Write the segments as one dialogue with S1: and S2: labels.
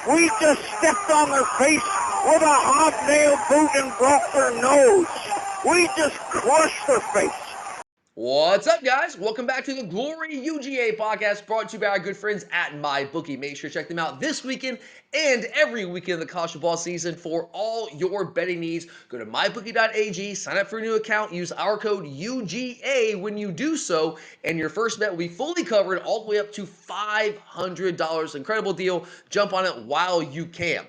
S1: We just stepped on their face with a hobnail boot and broke their nose. We just crushed their face.
S2: What's up, guys? Welcome back to the Glory UGA podcast brought to you by our good friends at MyBookie. Make sure to check them out this weekend and every weekend of the college football season for all your betting needs. Go to mybookie.ag, sign up for a new account, use our code UGA when you do so, and your first bet will be fully covered all the way up to $500. Incredible deal. Jump on it while you can.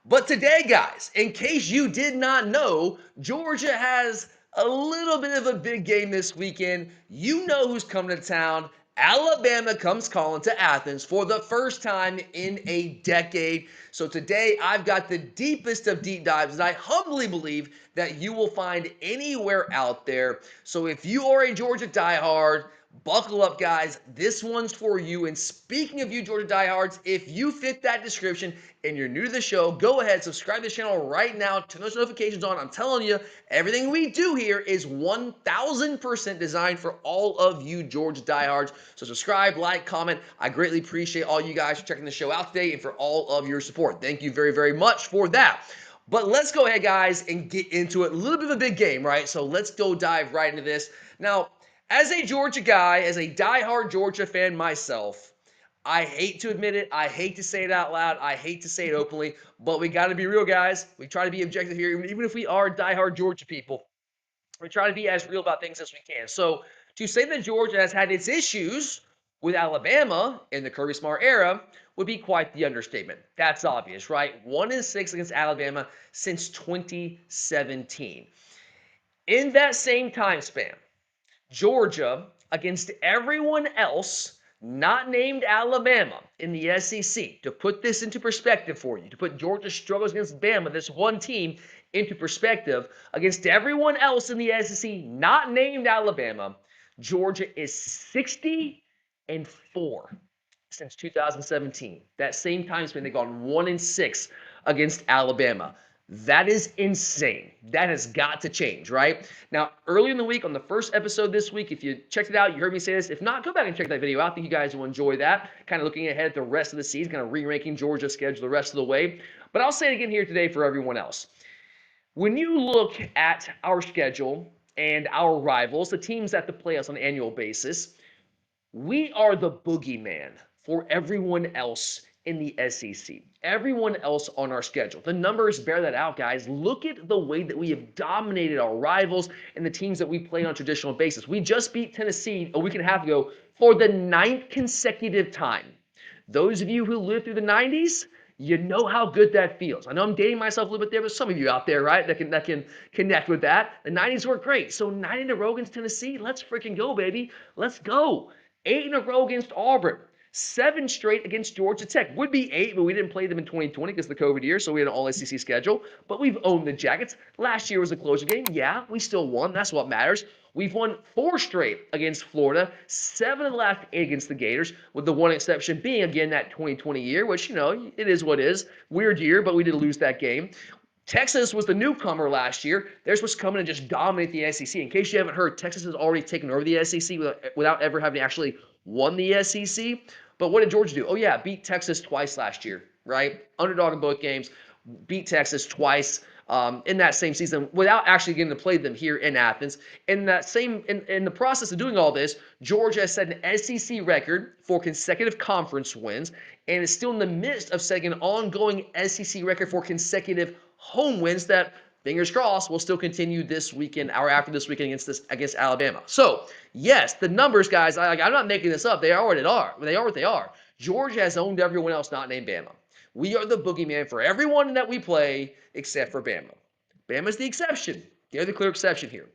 S2: But today, guys, in case you did not know, Georgia has a little bit of a big game this weekend. You know who's coming to town. Alabama comes calling to Athens for the first time in a decade. So today I've got the deepest of deep dives that I humbly believe that you will find anywhere out there. So if you are a Georgia diehard, buckle up, guys. This one's for you. And speaking of you, Georgia diehards, if you fit that description and you're new to the show, go ahead, subscribe to the channel right now. Turn those notifications on. I'm telling you, everything we do here is 1000% designed for all of you Georgia diehards. So subscribe, like, comment. I greatly appreciate all you guys for checking the show out today and for all of your support. Thank you very, very much for that. But let's go ahead, guys, and get into it. A little bit of a big game, right? So let's go dive right into this. Now, as a Georgia guy, as a diehard Georgia fan myself, I hate to admit it. I hate to say it out loud. I hate to say it openly, but we got to be real, guys. We try to be objective here, even if we are diehard Georgia people. We try to be as real about things as we can. So to say that Georgia has had its issues with Alabama in the Kirby Smart era would be quite the understatement. That's obvious, right? 1-6 against Alabama since 2017. In that same time span, Georgia, against everyone else not named Alabama in the SEC, to put this into perspective for you, to put Georgia's struggles against Bama, this one team, into perspective, against everyone else in the SEC not named Alabama, Georgia is 60-4 since 2017. That same time span, they've gone 1-6 against Alabama. That is insane. That has got to change, right? Now, earlier in the week, on the first episode this week, if you checked it out, you heard me say this. If not, go back and check that video out. I think you guys will enjoy that. Kind of looking ahead at the rest of the season, kind of re-ranking Georgia's schedule the rest of the way. But I'll say it again here today for everyone else. When you look at our schedule and our rivals, the teams that play us on an annual basis, we are the boogeyman for everyone else in the SEC. Everyone else on our schedule. The numbers bear that out, guys. Look at the way that we have dominated our rivals and the teams that we play on a traditional basis. We just beat Tennessee a week and a half ago for the 9th consecutive time. Those of you who lived through the 90s, you know how good that feels. I know I'm dating myself a little bit there, but some of you out there, right, that can connect with that. The 90s were great. So 9 in a row against Tennessee, let's freaking go, baby. Let's go. 8 in a row against Auburn. 7 straight against Georgia Tech. Would be 8, but we didn't play them in 2020 because of the COVID year, so we had an all-SEC schedule. But we've owned the Jackets. Last year was a closer game. Yeah, we still won. That's what matters. We've won 4 straight against Florida, 7 of the last 8 against the Gators, with the one exception being, again, that 2020 year, which, you know, it is what it is. Weird year, but we did lose that game. Texas was the newcomer last year. They're supposed to come in and just dominate the SEC. In case you haven't heard, Texas has already taken over the SEC without ever having actually won the SEC. But what did Georgia do? Oh, yeah, beat Texas twice last year, right? Underdog in both games, beat Texas twice in that same season without actually getting to play them here in Athens. In the process of doing all this, Georgia has set an SEC record for consecutive conference wins and is still in the midst of setting an ongoing SEC record for consecutive home wins that, fingers crossed, will still continue this weekend or after this weekend against Alabama. So, yes, the numbers, guys, I'm not making this up. They are what they are. They are what they are. Georgia has owned everyone else not named Bama. We are the boogeyman for everyone that we play except for Bama. Bama's the exception. They're the clear exception here.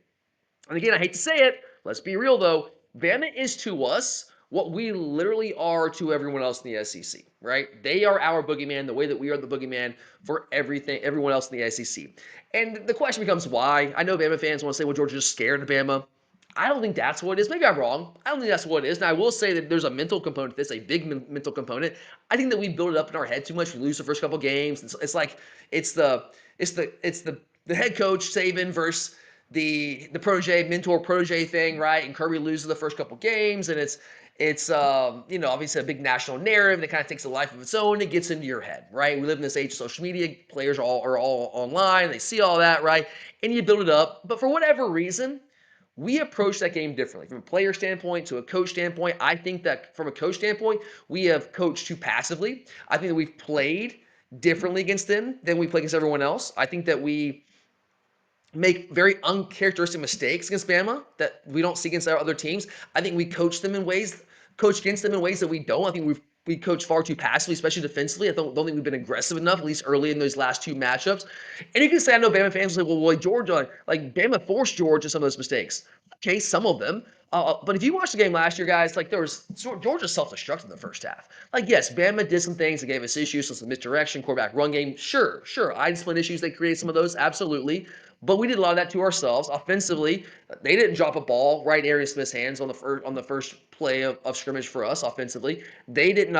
S2: And again, I hate to say it. Let's be real, though. Bama is to us what we literally are to everyone else in the SEC, right? They are our boogeyman the way that we are the boogeyman for everyone else in the SEC. And the question becomes why. I know Bama fans want to say, well, Georgia's just scared of Bama. I don't think that's what it is. Maybe I'm wrong. I don't think that's what it is. Now, I will say that there's a mental component to this, a big mental component. I think that we build it up in our head too much. We lose the first couple games. It's like it's the head coach Saban versus the mentor protege thing, right? And Kirby loses the first couple games, and It's obviously a big national narrative that kind of takes a life of its own. It gets into your head, right? We live in this age of social media. Players are all online. They see all that, right? And you build it up. But for whatever reason, we approach that game differently. From a player standpoint to a coach standpoint, I think that from a coach standpoint, we have coached too passively. I think that we've played differently against them than we play against everyone else. I think that we make very uncharacteristic mistakes against Bama that we don't see against our other teams. I think we coach against them in ways that we don't. I think we coach far too passively, especially defensively. I don't think we've been aggressive enough, at least early in those last two matchups. And you can say, I know Bama fans will say, well, Georgia, like Bama forced Georgia some of those mistakes. Okay, some of them. But if you watch the game last year, guys, like Georgia self-destructed in the first half. Like, yes, Bama did some things that gave us issues, some misdirection, quarterback run game. Sure. I discipline issues. They created some of those, absolutely. But we did a lot of that to ourselves. Offensively, they didn't drop a ball right in Arian Smith's hands on the first play of scrimmage for us offensively. They didn't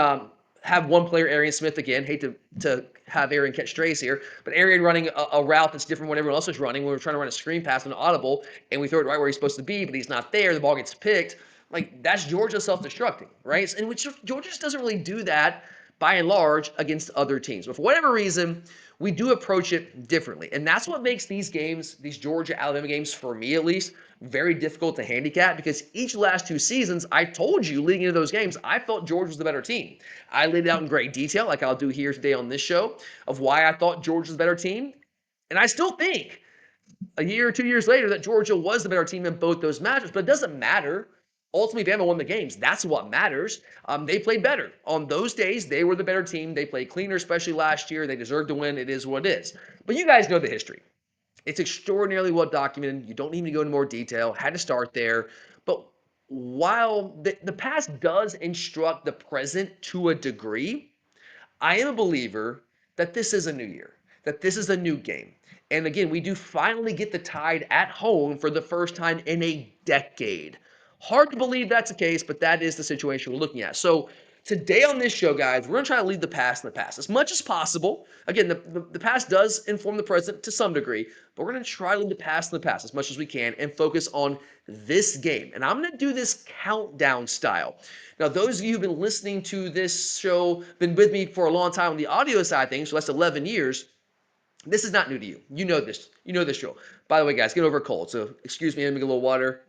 S2: have one player, Arian Smith, again. Hate to have Arian catch strays here, but Arian running a route that's different from what everyone else is running. When we're trying to run a screen pass on an audible, and we throw it right where he's supposed to be, but he's not there. The ball gets picked. Like, that's Georgia self-destructing, right? And which Georgia just doesn't really do that by and large against other teams. But for whatever reason, we do approach it differently. And that's what makes these games, these Georgia-Alabama games, for me at least, very difficult to handicap, because each last two seasons, I told you leading into those games, I felt Georgia was the better team. I laid it out in great detail, like I'll do here today on this show, of why I thought Georgia was the better team. And I still think a year or 2 years later that Georgia was the better team in both those matches, but it doesn't matter. Ultimately, Bama won the games. That's what matters. They played better. On those days, they were the better team. They played cleaner, especially last year. They deserved to win. It is what it is. But you guys know the history. It's extraordinarily well documented. You don't need to go into more detail. Had to start there. But while the past does instruct the present to a degree, I am a believer that this is a new year, that this is a new game. And again, we do finally get the Tide at home for the first time in a decade. Hard to believe that's the case, but that is the situation we're looking at. So today on this show, guys, we're going to try to leave the past in the past as much as possible. Again, the past does inform the present to some degree, but we're going to try to leave the past in the past as much as we can and focus on this game. And I'm going to do this countdown style. Now, those of you who've been listening to this show, been with me for a long time on the audio side of things, so that's 11 years, this is not new to you. You know this. You know this show. By the way, guys, get over a cold, so excuse me, I'm going to get a little water.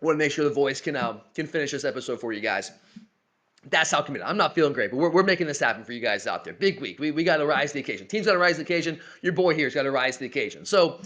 S2: I want to make sure the voice can finish this episode for you guys. That's how committed. I'm not feeling great, but we're making this happen for you guys out there. Big week. We got to rise to the occasion. Team's got to rise to the occasion. Your boy here's got to rise to the occasion. So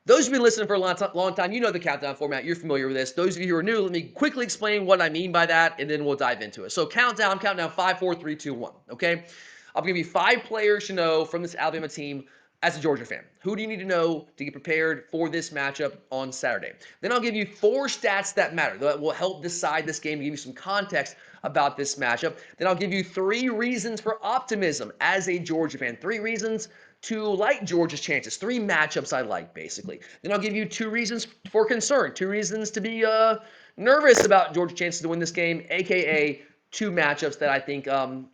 S2: those of you listening for a long time, you know the countdown format. You're familiar with this. Those of you who are new, let me quickly explain what I mean by that, and then we'll dive into it. So countdown 5, 4, 3, 2, 1. Okay? I'll give you 5 players to know from this Alabama team as a Georgia fan. Who do you need to know to get prepared for this matchup on Saturday? Then I'll give you 4 stats that matter that will help decide this game, to give you some context about this matchup. Then I'll give you 3 reasons for optimism as a Georgia fan. 3 reasons to like Georgia's chances. 3 matchups I like, basically. Then I'll give you 2 reasons for concern. 2 reasons to be nervous about Georgia's chances to win this game, a.k.a. 2 matchups that I think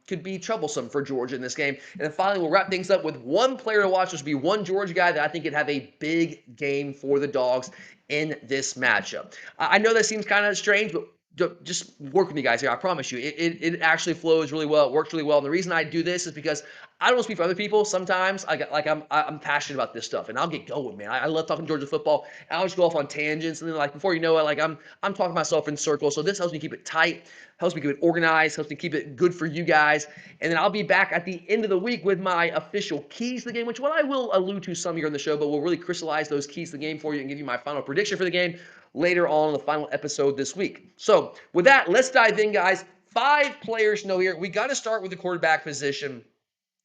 S2: could be troublesome for Georgia in this game. And then finally, we'll wrap things up with 1 player to watch. This will be 1 Georgia guy that I think could have a big game for the Dogs in this matchup. I know that seems kind of strange, but just work with me, guys, here. I promise you, it actually flows really well. It works really well. And the reason I do this is because I don't speak for other people. Sometimes I'm passionate about this stuff, and I'll get going, man. I love talking Georgia football. And I'll just go off on tangents, and then before you know it, I'm talking myself in circles. So this helps me keep it tight, helps me keep it organized, helps me keep it good for you guys. And then I'll be back at the end of the week with my official keys to the game, which what I will allude to some here on the show, but we'll really crystallize those keys to the game for you and give you my final prediction for the game later on in the final episode this week. So with that, let's dive in, guys. 5 players to know here. We got to start with the quarterback position.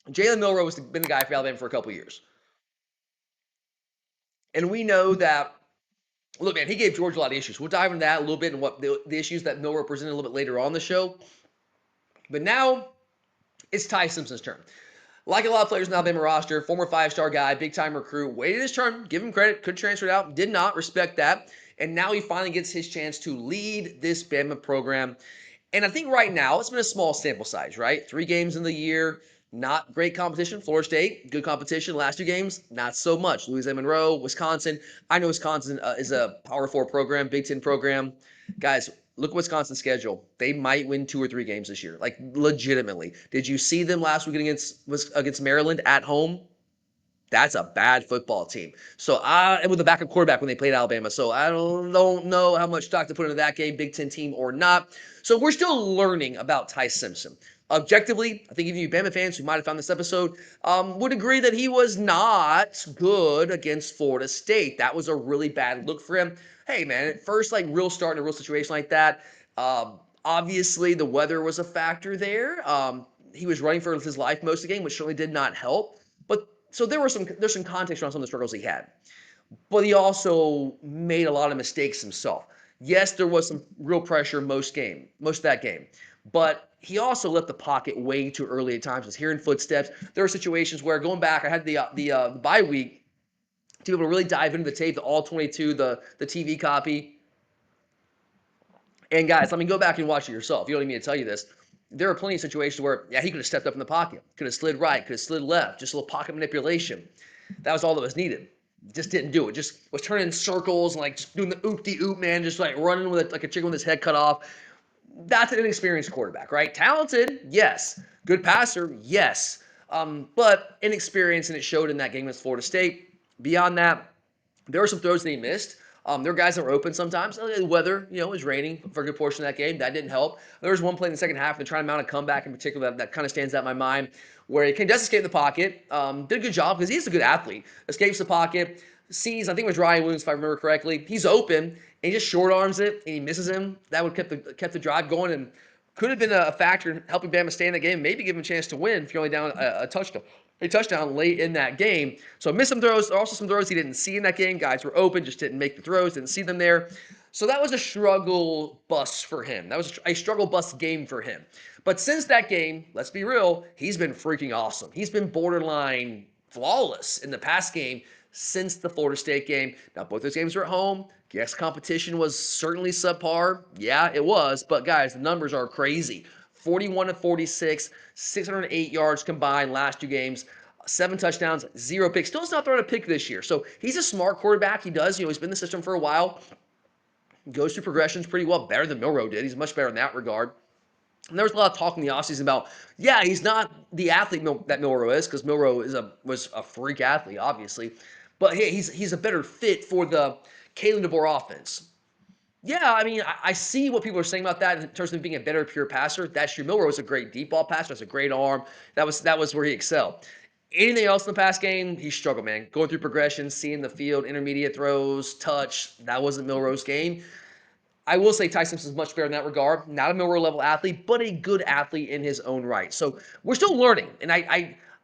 S2: Jalen Milroe has been the guy for Alabama for a couple of years. And we know that, look, man, he gave Georgia a lot of issues. We'll dive into that a little bit and what the issues that Milroe presented a little bit later on the show. But now it's Ty Simpson's turn. Like a lot of players in the Alabama roster, former 5-star guy, big-time recruit, waited his turn, give him credit, could transfer it out, did not, respect that. And now he finally gets his chance to lead this Bama program. And I think right now, it's been a small sample size, right? 3 games in the year, not great competition. Florida State, good competition. Last 2 games, not so much. Louisiana Monroe, Wisconsin. I know Wisconsin is a Power 4 program, Big Ten program. Guys, look at Wisconsin's schedule. They might win 2 or 3 games this year, like legitimately. Did you see them last week against Maryland at home? That's a bad football team. So and with the backup quarterback when they played Alabama. So I don't know how much stock to put into that game, Big Ten team or not. So we're still learning about Ty Simpson. Objectively, I think even you Bama fans who might have found this episode would agree that he was not good against Florida State. That was a really bad look for him. Hey, man, at first, like real start in a real situation like that, obviously the weather was a factor there. He was running for his life most of the game, which certainly did not help. But so there's some context around some of the struggles he had, but he also made a lot of mistakes himself. Yes, there was some real pressure most of that game, but he also left the pocket way too early at times. Was hearing footsteps. There were situations where going back, I had the bye week to be able to really dive into the tape, the all 22, the TV copy. And guys, go back and watch it yourself. You don't need me to tell you this. There are plenty of situations where, yeah, he could have stepped up in the pocket, could have slid right, could have slid left, just a little pocket manipulation. That was all that was needed. Just didn't do it. Just was turning in circles and like just doing the oop-de-oop, man, just like running with it like a chicken with his head cut off. That's an inexperienced quarterback, right? Talented, yes. Good passer, yes. But inexperienced, and it showed in that game against Florida State. Beyond that, there were some throws that he missed. There were guys that were open sometimes. The weather, it was raining for a good portion of that game. That didn't help. There was one play in the second half, and trying to mount a comeback in particular, that kind of stands out in my mind, where he does escape the pocket. Did a good job because he's a good athlete. Escapes the pocket, sees, I think it was Ryan Williams, if I remember correctly. He's open, and he just short arms it, and he misses him. That would kept the drive going, and could have been a factor in helping Bama stay in the game, maybe give him a chance to win if you're only down a touchdown late in that game. So missed some throws. There are also some throws he didn't see in that game. Guys were open, just didn't make the throws, didn't see them there. So that was a struggle bust for him. That was a struggle bust game for him. But since that game, let's be real, he's been freaking awesome. He's been borderline flawless in the past game since the Florida State game. Now, both those games were at home. Yes, competition was certainly subpar. Yeah, it was. But guys, the numbers are crazy. 41 to 46, 608 yards combined last 2 games, 7 touchdowns, 0 picks. Still has not thrown a pick this year. So he's a smart quarterback. He does. He's been in the system for a while. Goes through progressions pretty well, better than Milroe did. He's much better in that regard. And there was a lot of talk in the offseason about, yeah, he's not the athlete that Milroe is, because Milroe was a freak athlete, obviously. But hey, he's a better fit for the Kalen DeBoer offense. Yeah, I see what people are saying about that in terms of being a better pure passer. That's true. Milroe was a great deep ball passer. That's a great arm. That was where he excelled. Anything else in the past game, he struggled, man. Going through progressions, seeing the field, intermediate throws, touch. That wasn't Milroe's game. I will say Ty Simpson's much better in that regard. Not a Milroe level athlete, but a good athlete in his own right. So we're still learning, and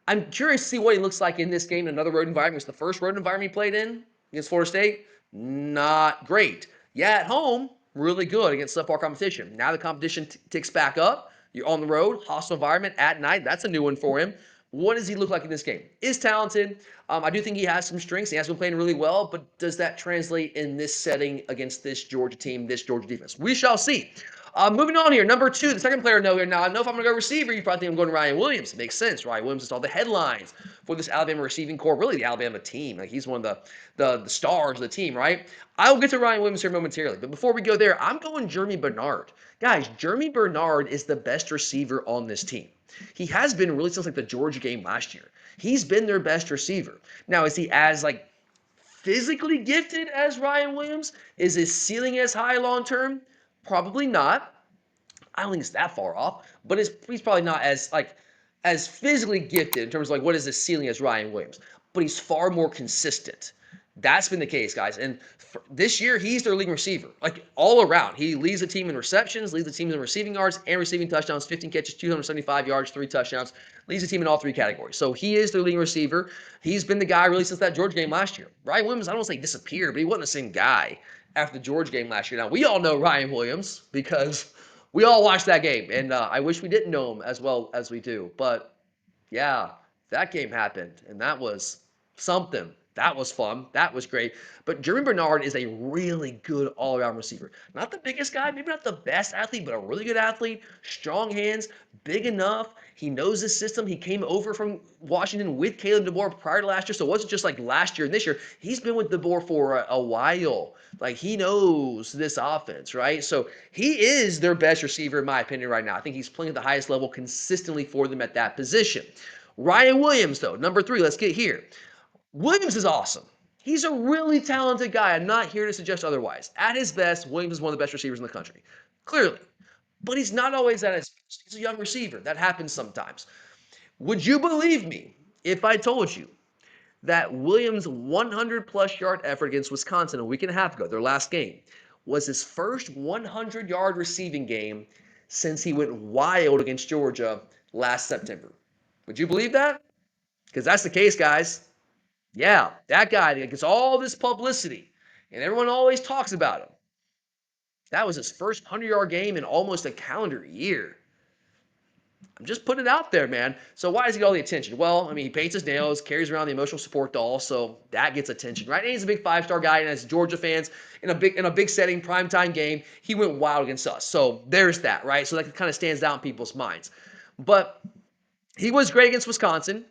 S2: I'm curious to see what he looks like in this game in another road environment. It was the first road environment he played in against Florida State. Not great. Yeah, at home, really good against subpar competition. Now the competition ticks back up. You're on the road, hostile environment at night. That's a new one for him. What does he look like in this game? Is talented. I do think he has some strengths. He has been playing really well, but does that translate in this setting against this Georgia team, this Georgia defense? We shall see. Moving on here, number 2, the second player I know here. Now, I know if I'm going to go receiver, you probably think I'm going to Ryan Williams. It makes sense. Ryan Williams is all the headlines for this Alabama receiving corps, really the Alabama team. Like, he's one of the stars of the team, right? I'll get to Ryan Williams here momentarily. But before we go there, I'm going Jeremy Bernard. Guys, Jeremy Bernard is the best receiver on this team. He has been really since like the Georgia game last year. He's been their best receiver. Now, is he as physically gifted as Ryan Williams? Is his ceiling as high long term? Probably not. I don't think it's that far off, but he's probably not as physically gifted in terms of what is his ceiling as Ryan Williams. But he's far more consistent. That's been the case, guys. And this year, he's their leading receiver, all around. He leads the team in receptions, leads the team in receiving yards and receiving touchdowns, 15 catches, 275 yards, 3 touchdowns, leads the team in all 3 categories. So he is their leading receiver. He's been the guy really since that Georgia game last year. Ryan Williams, I don't want to say disappeared, but he wasn't the same guy after the Georgia game last year. Now, we all know Ryan Williams because we all watched that game, and I wish we didn't know him as well as we do. But, yeah, that game happened, and that was something. That was fun. That was great. But Jeremy Bernard is a really good all-around receiver. Not the biggest guy, maybe not the best athlete, but a really good athlete. Strong hands, big enough. He knows the system. He came over from Washington with Caleb DeBoer prior to last year, so it wasn't just like last year and this year. He's been with DeBoer for a while. Like, he knows this offense, right? So he is their best receiver, in my opinion, right now. I think he's playing at the highest level consistently for them at that position. Ryan Williams, though, number 3. Let's get here. Williams is awesome. He's a really talented guy. I'm not here to suggest otherwise. At his best, Williams is one of the best receivers in the country. Clearly. But he's not always at his best. He's a young receiver. That happens sometimes. Would you believe me if I told you that Williams' 100-plus yard effort against Wisconsin a week and a half ago, their last game, was his first 100-yard receiving game since he went wild against Georgia last September? Would you believe that? Because that's the case, guys. Yeah, that guy that gets all this publicity, and everyone always talks about him. That was his first 100-yard game in almost a calendar year. I'm just putting it out there, man. So why does he get all the attention? Well, I mean, he paints his nails, carries around the emotional support doll, so that gets attention, right? And he's a big 5-star guy, and as Georgia fans, in a big setting, primetime game, he went wild against us. So there's that, right? So that kind of stands out in people's minds. But he was great against Wisconsin,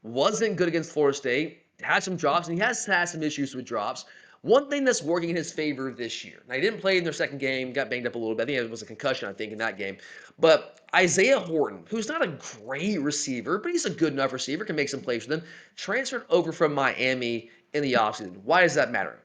S2: wasn't good against Florida State, had some drops, and he has had some issues with drops. One thing that's working in his favor this year, now he didn't play in their second game, got banged up a little bit. I think it was a concussion, in that game. But Isaiah Horton, who's not a great receiver, but he's a good enough receiver, can make some plays for them, transferred over from Miami in the offseason. Why does that matter?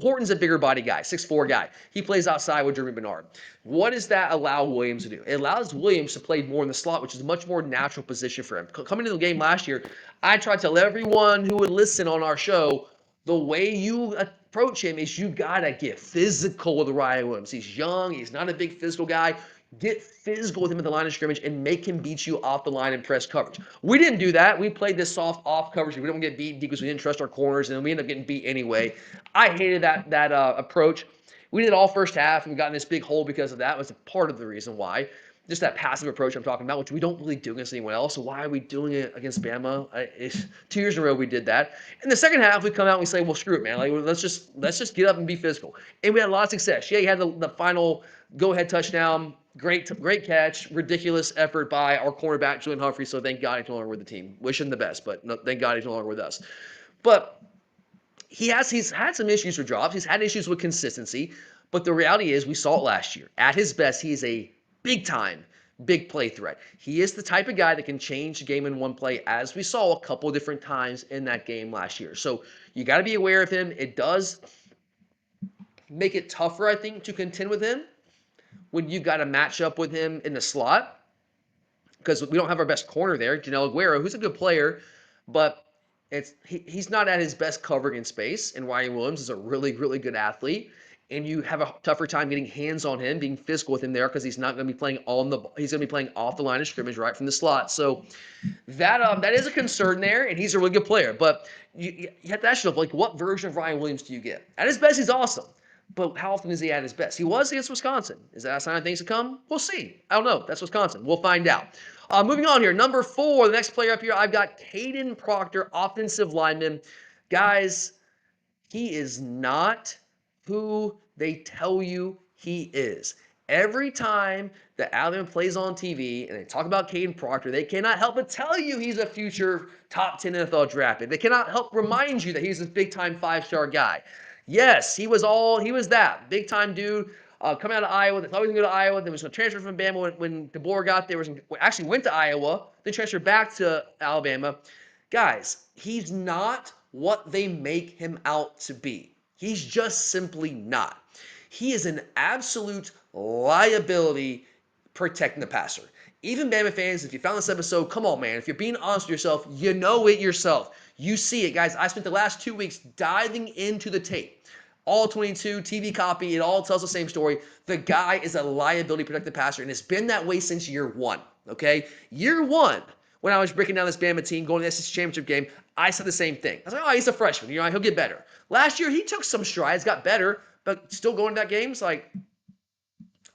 S2: Horton's a bigger body guy, 6'4" guy. He plays outside with Jeremy Bernard. What does that allow Williams to do? It allows Williams to play more in the slot, which is a much more natural position for him. Coming into the game last year, I tried to tell everyone who would listen on our show, the way you approach him is you got to get physical with Ryan Williams. He's young. He's not a big physical guy. Get physical with him at the line of scrimmage and make him beat you off the line in press coverage. We didn't do that. We played this soft off coverage. We don't get beat because we didn't trust our corners, and we ended up getting beat anyway. I hated that approach. We did it all first half, and we got in this big hole because of that. It was a part of the reason why. Just that passive approach I'm talking about, which we don't really do against anyone else. So why are we doing it against Bama? 2 years in a row we did that. In the second half, we come out and we say, well, screw it, man. Like, let's just get up and be physical. And we had a lot of success. Yeah, he had the final go-ahead touchdown. Great catch. Ridiculous effort by our cornerback, Julian Humphrey. So thank God he's no longer with the team. Wish him the best, but no, thank God he's no longer with us. But he's had some issues with drops. He's had issues with consistency. But the reality is, we saw it last year. At his best, he is a big play threat. He is the type of guy that can change the game in one play, as we saw a couple of different times in that game last year. So you got to be aware of him. It does make it tougher, I think, to contend with him when you've got to match up with him in the slot, because we don't have our best corner there, Janelle Aguero, who's a good player, but he's not at his best covering in space, and Ryan Williams is a really, really good athlete. And you have a tougher time getting hands on him, being physical with him there, because he's not going to be playing he's going to be playing off the line of scrimmage right from the slot. So that is a concern there, and he's a really good player. But you have to ask yourself, like, what version of Ryan Williams do you get? At his best, he's awesome. But how often is he at his best? He was against Wisconsin. Is that a sign of things to come? We'll see. I don't know. That's Wisconsin. We'll find out. Moving on here. Number 4, the next player up here, I've got Caden Proctor, offensive lineman. Guys, he is not who they tell you he is. Every time that Alabama plays on TV and they talk about Caden Proctor, they cannot help but tell you he's a future top 10 NFL draft pick. They cannot help remind you that he's this big-time 5-star guy. Yes, he was that big-time dude coming out of Iowa. They thought he was going to go to Iowa. Then was going to transfer from Bama when DeBoer got there. Actually went to Iowa, then transferred back to Alabama. Guys, he's not what they make him out to be. He's just simply not. He is an absolute liability protecting the passer. Even Bama fans, if you found this episode, come on, man. If you're being honest with yourself, you know it yourself. You see it, guys. I spent the last 2 weeks diving into the tape. All 22, TV copy, it all tells the same story. The guy is a liability protecting the passer, and it's been that way since year 1, okay? Year 1, when I was breaking down this Bama team, going to the SEC championship game, I said the same thing. I was like, oh, he's a freshman. He'll get better. Last year, he took some strides, got better, but still going to that game, it's like,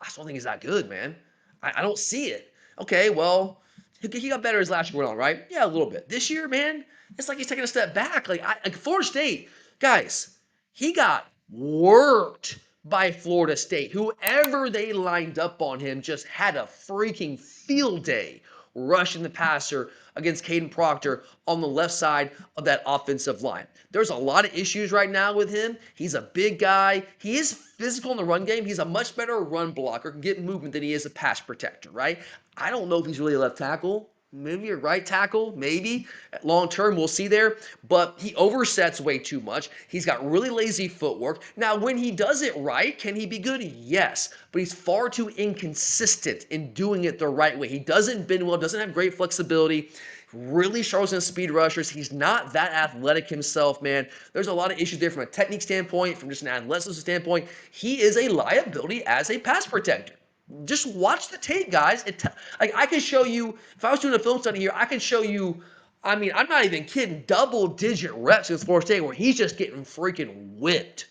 S2: I just don't think he's that good, man. I don't see it. Okay, well, He got better as last year went on, right? Yeah, a little bit. This year, man, it's like he's taking a step back. Like Florida State, guys, he got worked by Florida State. Whoever they lined up on him just had a freaking field day rushing the passer against Caden Proctor on the left side of that offensive line. There's a lot of issues right now with him. He's a big guy. He is physical in the run game. He's a much better run blocker, can get movement than he is a pass protector, right? I don't know if he's really a left tackle. Maybe a right tackle, maybe. Long term, we'll see there. But he oversets way too much. He's got really lazy footwork. Now, when he does it right, can he be good? Yes. But he's far too inconsistent in doing it the right way. He doesn't bend well, doesn't have great flexibility. Really struggles in speed rushers. He's not that athletic himself, man. There's a lot of issues there from a technique standpoint, from just an athleticism standpoint. He is a liability as a pass protector. Just watch the tape, guys. Like I can show you, if I was doing a film study here, I can show you. I mean, I'm not even kidding. Double-digit reps against Florida State where he's just getting freaking whipped.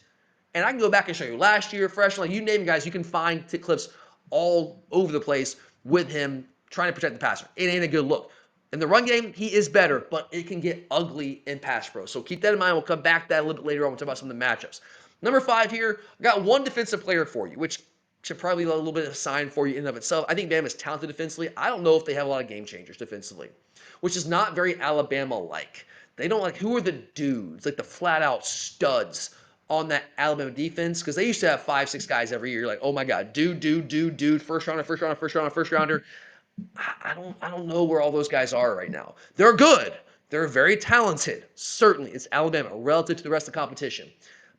S2: And I can go back and show you last year, freshman, like you name it, guys. You can find clips all over the place with him trying to protect the passer. It ain't a good look. In the run game, he is better, but it can get ugly in pass pro. So keep that in mind. We'll come back to that a little bit later on. We'll talk about some of the matchups. Number 5 here, I got one defensive player for you, which should probably be a little bit of a sign for you in and of itself. I think Bama is talented defensively. I don't know if they have a lot of game changers defensively, which is not very Alabama-like. They don't like, who are the dudes, like the flat-out studs on that Alabama defense? Because they used to have 5, 6 guys every year. You're like, oh my God, dude, first rounder. I don't know where all those guys are right now. They're good. They're very talented. Certainly, it's Alabama relative to the rest of the competition.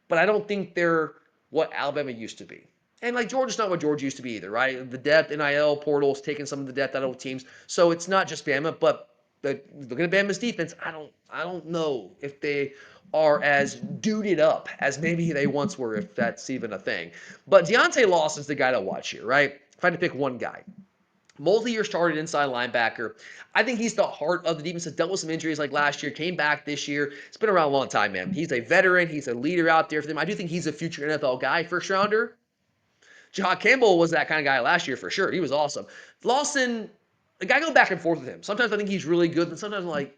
S2: But I don't think they're what Alabama used to be. And like Georgia's not what Georgia used to be either, right? The depth, NIL, portals, taking some of the depth out of teams. So it's not just Bama, but looking at Bama's defense, I don't know if they are as duded up as maybe they once were, if that's even a thing. But Deontay Lawson's the guy to watch here, right? If I had to pick one guy. Multi-year started inside linebacker. I think he's the heart of the defense. Has dealt with some injuries like last year, came back this year. It's been around a long time, man. He's a veteran. He's a leader out there for them. I do think he's a future NFL guy, first rounder. Jahad Campbell was that kind of guy last year for sure. He was awesome. Lawson, like I go back and forth with him. Sometimes I think he's really good, and sometimes I'm like,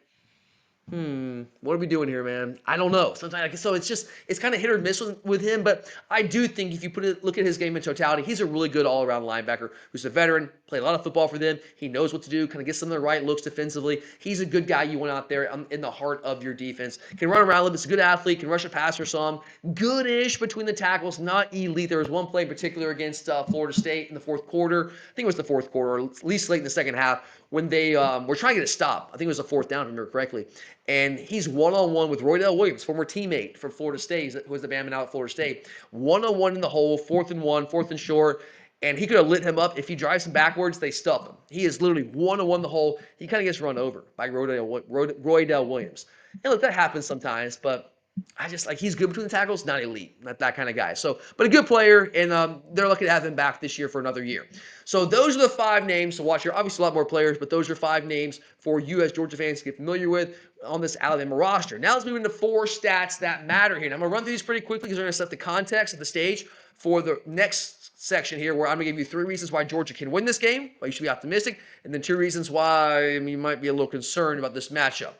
S2: what are we doing here, man? I don't know. Sometimes, so it's kind of hit or miss with him. But I do think if you look at his game in totality, he's a really good all-around linebacker who's a veteran, played a lot of football for them. He knows what to do, kind of gets some of the right looks defensively. He's a good guy you want out there in the heart of your defense. Can run around a little bit. He's a good athlete. Can rush a passer some. Good-ish between the tackles. Not elite. There was one play in particular against Florida State in the fourth quarter. I think it was the fourth quarter, or at least late in the second half, when they were trying to get a stop. I think it was a fourth down, if I remember correctly. And he's one-on-one with Roydell Williams, former teammate for Florida State, who was the Bama now at Florida State. One-on-one in the hole, 4th and 1, 4th and short. And he could have lit him up. If he drives him backwards, they stuff him. He is literally one-on-one in the hole. He kind of gets run over by Roydell Williams. And look, that happens sometimes, but I just like he's good between the tackles, not elite, not that kind of guy. So, but a good player, and they're lucky to have him back this year for another year. So those are the 5 names to watch here. Obviously, a lot more players, but those are 5 names for you as Georgia fans to get familiar with on this Alabama roster. Now let's move into 4 stats that matter here. And I'm going to run through these pretty quickly because we're going to set the context of the stage for the next section here, where I'm going to give you 3 reasons why Georgia can win this game, why you should be optimistic, and then 2 reasons why you might be a little concerned about this matchup.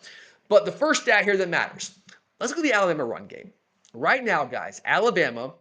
S2: But the first stat here that matters. Let's look at the Alabama run game. Right now, guys, Alabama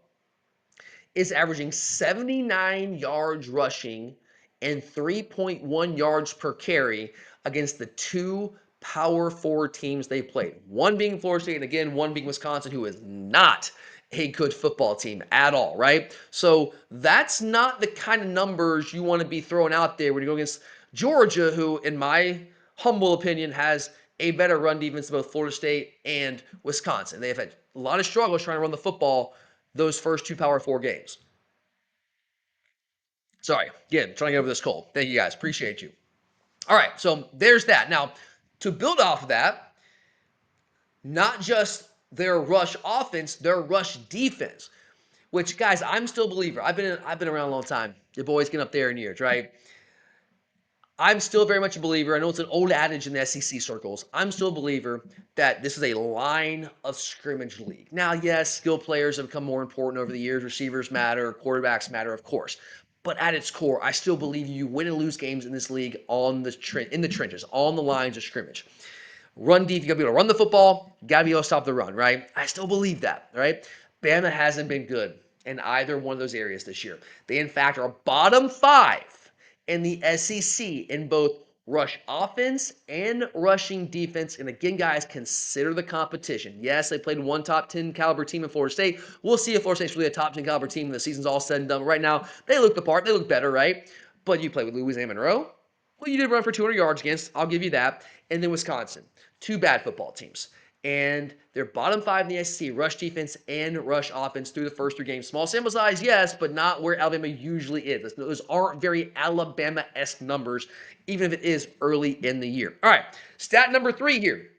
S2: is averaging 79 yards rushing and 3.1 yards per carry against the 2 Power 4 teams they played. One being Florida State, and again, one being Wisconsin, who is not a good football team at all, right? So that's not the kind of numbers you want to be throwing out there when you go against Georgia, who, in my humble opinion, has a better run defense than both Florida State and Wisconsin. They have had a lot of struggles trying to run the football those first 2 Power 4 games. Sorry, again, trying to get over this cold. Thank you guys. Appreciate you. All right, so there's that. Now, to build off of that, not just their rush offense, their rush defense, which, guys, I'm still a believer. I've been around a long time. Your boys get up there in years, right? I'm still very much a believer. I know it's an old adage in the SEC circles. I'm still a believer that this is a line of scrimmage league. Now, yes, skill players have become more important over the years. Receivers matter, quarterbacks matter, of course. But at its core, I still believe you win and lose games in this league in the trenches, on the lines of scrimmage. Run deep, you gotta be able to run the football, you gotta be able to stop the run, right? I still believe that, right? Bama hasn't been good in either one of those areas this year. They, in fact, are bottom 5 in the SEC in both rush offense and rushing defense. And again, guys, consider the competition. Yes, they played one top 10 caliber team in Florida State. We'll see if Florida State's really a top 10 caliber team when the season's all said and done. But right now, they look the part. They look better, right? But you play with Louisiana Monroe. Well, you did run for 200 yards against. I'll give you that. And then Wisconsin. Two bad football teams. And they're bottom 5 in the SEC, rush defense and rush offense through the first 3 games. Small sample size, yes, but not where Alabama usually is. Those aren't very Alabama-esque numbers, even if it is early in the year. All right, stat number 3 here.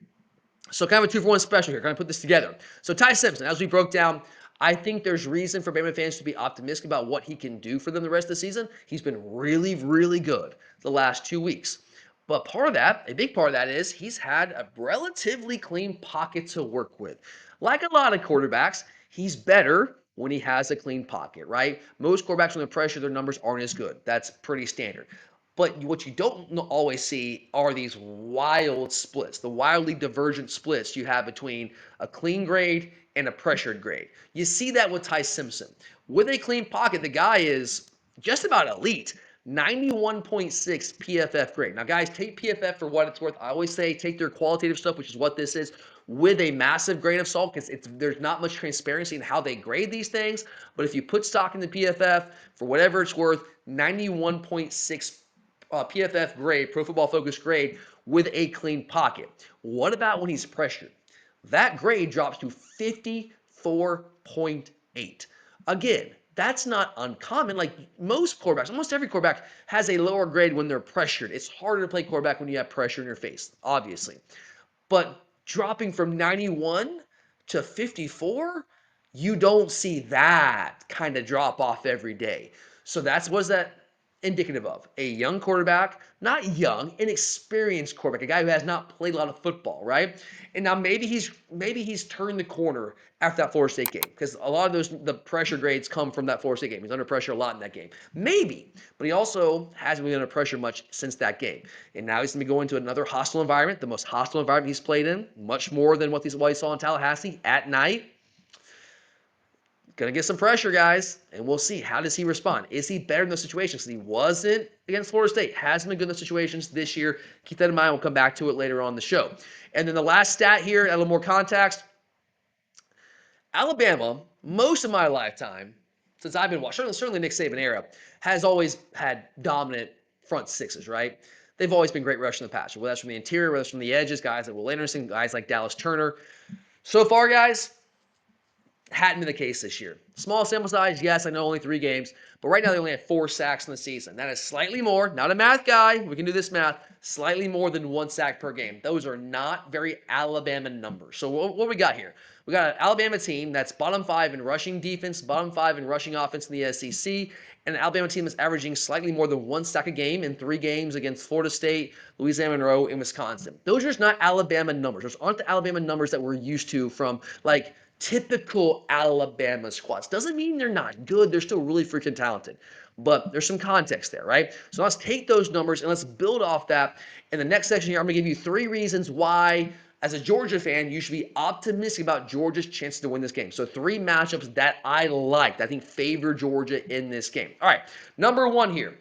S2: So kind of a 2-for-1 special here. Kind of put this together. So Ty Simpson, as we broke down, I think there's reason for Bama fans to be optimistic about what he can do for them the rest of the season. He's been really, really good the last 2 weeks. But part of that, a big part of that is he's had a relatively clean pocket to work with. Like a lot of quarterbacks, he's better when he has a clean pocket, right? Most quarterbacks under pressure, their numbers aren't as good. That's pretty standard. But what you don't always see are these wild splits, the wildly divergent splits you have between a clean grade and a pressured grade. You see that with Ty Simpson. With a clean pocket, the guy is just about elite. 91.6 PFF grade. Now, guys, take PFF for what it's worth. I always say take their qualitative stuff, which is what this is, with a massive grain of salt because there's not much transparency in how they grade these things. But if you put stock in the PFF for whatever it's worth, 91.6 PFF grade, Pro Football Focus grade, with a clean pocket. What about when he's pressured? That grade drops to 54.8. Again, that's not uncommon. Like most quarterbacks, almost every quarterback has a lower grade when they're pressured. It's harder to play quarterback when you have pressure in your face, obviously. But dropping from 91 to 54, you don't see that kind of drop off every day. So what is that indicative of? A young quarterback, not young, inexperienced quarterback, a guy who has not played a lot of football, right? And now maybe he's turned the corner after that Florida State game because a lot of the pressure grades come from that Florida State game. He's under pressure a lot in that game. Maybe, but he also hasn't been under pressure much since that game. And now he's going to be going to another hostile environment, the most hostile environment he's played in, much more than what he saw in Tallahassee at night. Gonna get some pressure, guys, and we'll see. How does he respond? Is he better in those situations? Because he wasn't against Florida State. Hasn't been good in those situations this year. Keep that in mind. We'll come back to it later on in the show. And then the last stat here, a little more context. Alabama, most of my lifetime, since I've been watching, certainly Nick Saban era, has always had dominant front sixes, right? They've always been great rushing the passer, whether that's from the interior, whether that's from the edges, guys like Will Anderson, guys like Dallas Turner. So far, guys, hadn't been the case this year. Small sample size, yes, I know only 3 games, but right now they only have 4 sacks in the season. That is slightly more, not a math guy, we can do this math, slightly more than 1 sack per game. Those are not very Alabama numbers. So what we got here? We got an Alabama team that's bottom 5 in rushing defense, bottom 5 in rushing offense in the SEC, and an Alabama team that's averaging slightly more than 1 sack a game in 3 games against Florida State, Louisiana Monroe, and Wisconsin. Those are just not Alabama numbers. Those aren't the Alabama numbers that we're used to from, like, typical Alabama squads. Doesn't mean they're not good. They're still really freaking talented. But there's some context there, right? So let's take those numbers and let's build off that. In the next section here, I'm going to give you 3 reasons why, as a Georgia fan, you should be optimistic about Georgia's chances to win this game. So 3 matchups that I like, that I think favor Georgia in this game. All right, number 1 here.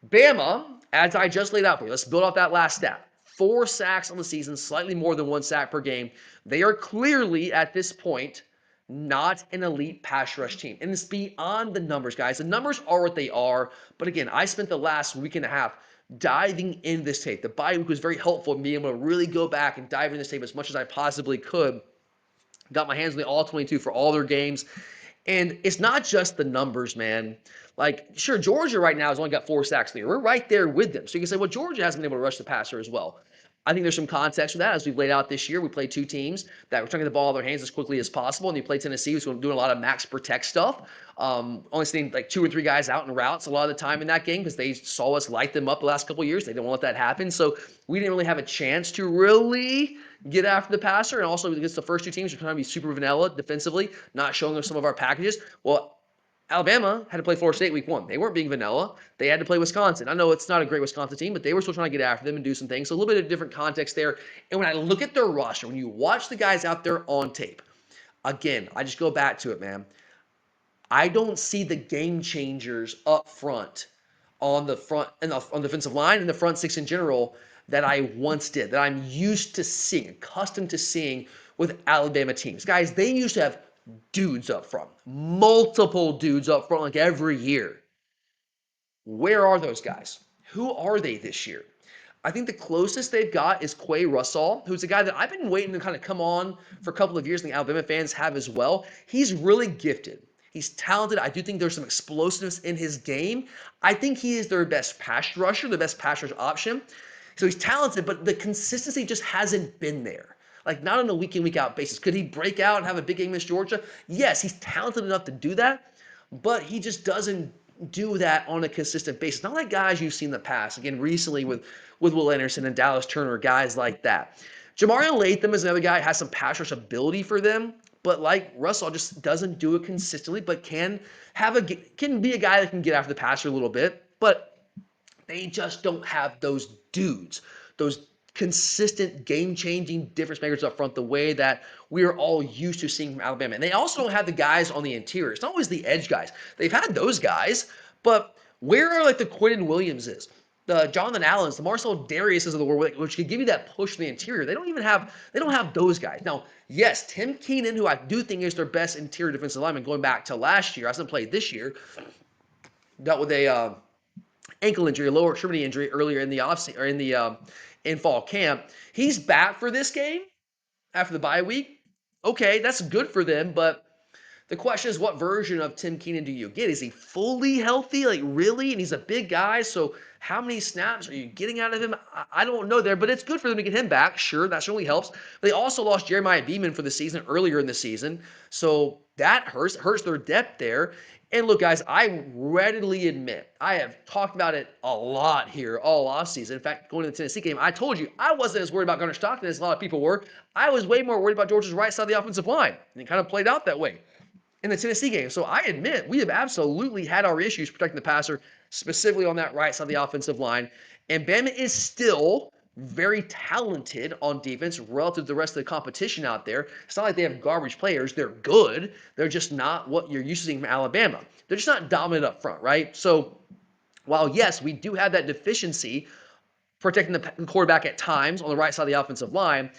S2: Bama, as I just laid out for you, let's build off that last stat. 4 sacks on the season, slightly more than 1 sack per game. They are clearly, at this point, not an elite pass rush team. And it's beyond the numbers, guys. The numbers are what they are. But again, I spent the last week and a half diving in this tape. The bye week was very helpful in being able to really go back and dive into this tape as much as I possibly could. Got my hands on the All-22 for all their games. And it's not just the numbers, man. Like, sure, Georgia right now has only got 4 sacks in the year. We're right there with them. So you can say, well, Georgia hasn't been able to rush the passer as well. I think there's some context for that. As we've laid out this year, we played 2 teams that were trying to get the ball out of their hands as quickly as possible. And you play Tennessee, who's doing a lot of max protect stuff. Only seeing like 2 or 3 guys out in routes a lot of the time in that game because they saw us light them up the last couple of years. They didn't want to let that happen. So we didn't really have a chance to really get after the passer. And also against the first 2 teams, we're trying to be super vanilla defensively, not showing us some of our packages. Well, Alabama had to play Florida State week 1. They weren't being vanilla. They had to play Wisconsin. I know it's not a great Wisconsin team, but they were still trying to get after them and do some things. So a little bit of different context there. And when I look at their roster, when you watch the guys out there on tape, again, I just go back to it, man. I don't see the game changers up front on the front and on the defensive line and the front six in general that I once did, that I'm used to seeing, accustomed to seeing with Alabama teams. Guys, they used to have dudes up front, multiple dudes up front like every year. Where are those guys? Who are they this year? I think the closest they've got is Quay Russell, who's a guy that I've been waiting to kind of come on for a couple of years, and the Alabama fans have as well. He's really gifted. He's talented. I do think there's some explosiveness in his game. I think he is their best pass rusher, the best pass rush option. So he's talented, but the consistency just hasn't been there. Like, not on a week in, week out basis. Could he break out and have a big game against Georgia? Yes, he's talented enough to do that, but he just doesn't do that on a consistent basis. Not like guys you've seen in the past. Again, recently with Will Anderson and Dallas Turner, guys like that. Jamarian Latham is another guy who has some pass rush ability for them, but like Russell, just doesn't do it consistently, but can be a guy that can get after the passer a little bit, but they just don't have those dudes, those consistent game-changing difference makers up front the way that we are all used to seeing from Alabama. And they also don't have the guys on the interior. It's not always the edge guys. They've had those guys, but where are like the Quentin Williamses, the Jonathan Allens, the Marcel Dariuses of the world, which could give you that push in the interior? They don't have those guys. Now, yes, Tim Keenan, who I do think is their best interior defensive lineman going back to last year, hasn't played this year, dealt with a ankle injury, a lower extremity injury earlier in the offseason, or in fall camp. He's back for this game after the bye week. Okay, that's good for them, but the question is, what version of Tim Keenan do you get? Is he fully healthy? Like, really? And he's a big guy, so how many snaps are you getting out of him? I don't know there, but it's good for them to get him back. Sure, that certainly helps. They also lost Jeremiah Beeman for the season earlier in the season, so that hurts their depth there. And look, guys, I readily admit, I have talked about it a lot here all offseason. In fact, going to the Tennessee game, I told you I wasn't as worried about Gunnar Stockton as a lot of people were. I was way more worried about Georgia's right side of the offensive line, and it kind of played out that way in the Tennessee game. So I admit we have absolutely had our issues protecting the passer, specifically on that right side of the offensive line. And Bama is still very talented on defense relative to the rest of the competition out there. It's not like they have garbage players. They're good. They're just not what you're used to seeing from Alabama. They're just not dominant up front, right? So while, yes, we do have that deficiency protecting the quarterback at times on the right side of the offensive line,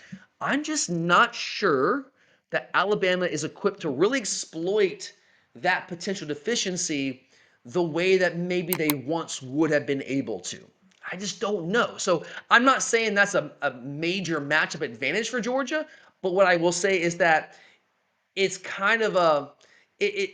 S2: I'm just not sure that Alabama is equipped to really exploit that potential deficiency the way that maybe they once would have been able to. I just don't know. So I'm not saying that's a major matchup advantage for Georgia, but what I will say is that it's kind of it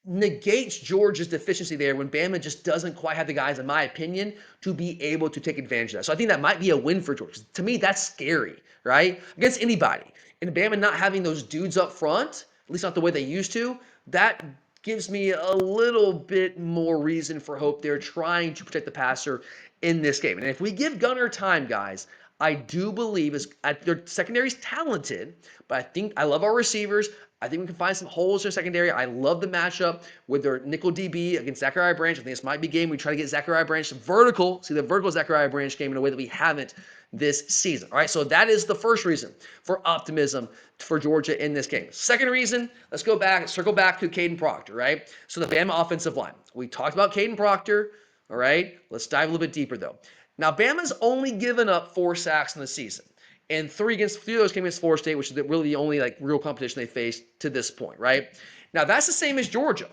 S2: negates Georgia's deficiency there when Bama just doesn't quite have the guys, in my opinion, to be able to take advantage of that. So I think that might be a win for Georgia. To me, that's scary, right? Against anybody. And Bama not having those dudes up front, at least not the way they used to, that gives me a little bit more reason for hope they're trying to protect the passer in this game. And if we give Gunnar time, guys, I do believe their secondary is talented, but I love our receivers. I think we can find some holes in their secondary. I love the matchup with their nickel DB against Zachariah Branch. I think this might be a game we try to get Zachariah Branch vertical, see the vertical Zachariah Branch game in a way that we haven't this season. All right, so that is the first reason for optimism for Georgia in this game. Second reason, circle back to Caden Proctor, right? So the Bama offensive line. We talked about Caden Proctor, all right? Let's dive a little bit deeper, though. Now, Bama's only given up 4 sacks in the season. And 3 of those came against Florida State, which is really the only real competition they faced to this point, right? Now, that's the same as Georgia.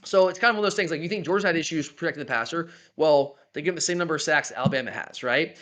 S2: So it's kind of one of those things, like you think Georgia had issues protecting the passer. Well, they give them the same number of sacks Alabama has, right?